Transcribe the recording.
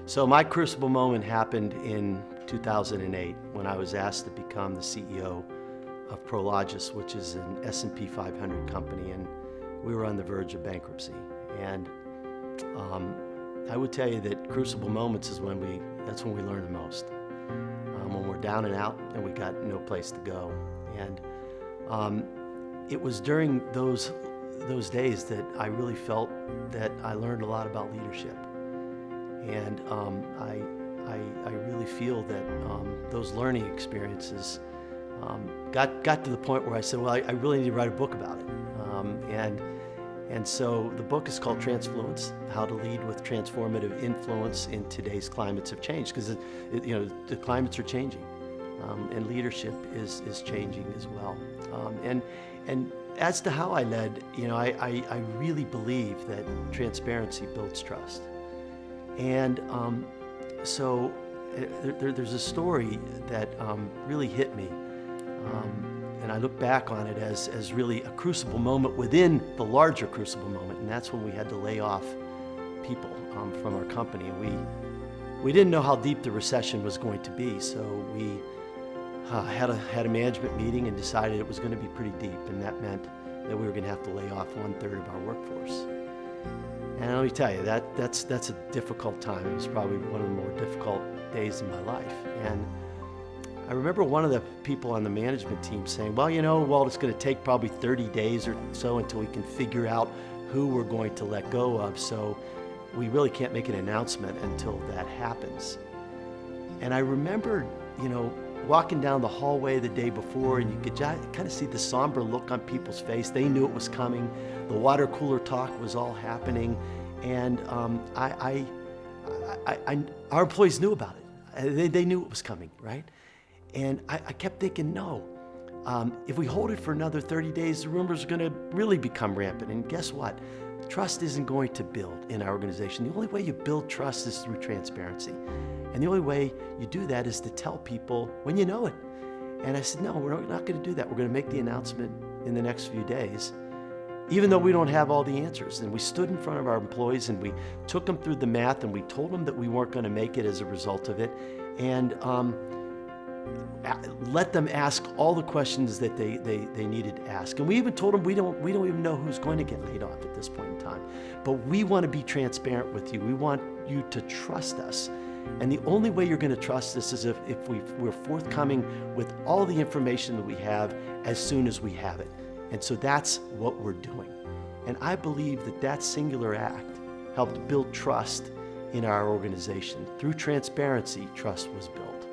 So my crucible moment happened in 2008 when I was asked to become the CEO of Prologis, which is an S&P 500 company, and we were on the verge of bankruptcy. And I would tell you that crucible moments is that's when we learn the most. When we're down and out and we got no place to go. And it was during those days that I really felt that I learned a lot about leadership. And I really feel that those learning experiences got to the point where I said, well, I really need to write a book about it. And so the book is called Transfluence: How to Lead with Transformative Influence in Today's Climates of Change, because the climates are changing, and leadership is changing as well. And as to how I led, I really believe that transparency builds trust. And so there's a story that really hit me. And I look back on it as really a crucible moment within the larger crucible moment, and that's when we had to lay off people from our company. And we didn't know how deep the recession was going to be, so we had a management meeting and decided it was going to be pretty deep, and that meant that we were going to have to lay off 1/3 of our workforce. And let me tell you, that's a difficult time. It was probably one of the more difficult days in my life. And I remember one of the people on the management team saying, well, it's going to take probably 30 days or so until we can figure out who we're going to let go of. So we really can't make an announcement until that happens. And I remember, walking down the hallway the day before, and you could kind of see the somber look on people's face. They knew it was coming. The water cooler talk was all happening. And our employees knew about it. They knew it was coming, right? And I kept thinking, no, if we hold it for another 30 days, the rumors are going to really become rampant. And guess what? Trust isn't going to build in our organization. The only way you build trust is through transparency. And the only way you do that is to tell people when you know it. And I said, no, we're not going to do that. We're going to make the announcement in the next few days, even though we don't have all the answers. And we stood in front of our employees and we took them through the math, and we told them that we weren't going to make it as a result of it. And let them ask all the questions that they needed to ask. And we even told them we don't even know who's going to get laid off at this point in time. But we want to be transparent with you. We want you to trust us. And the only way you're going to trust us is if we're forthcoming with all the information that we have as soon as we have it. And so that's what we're doing. And I believe that singular act helped build trust in our organization. Through transparency, trust was built.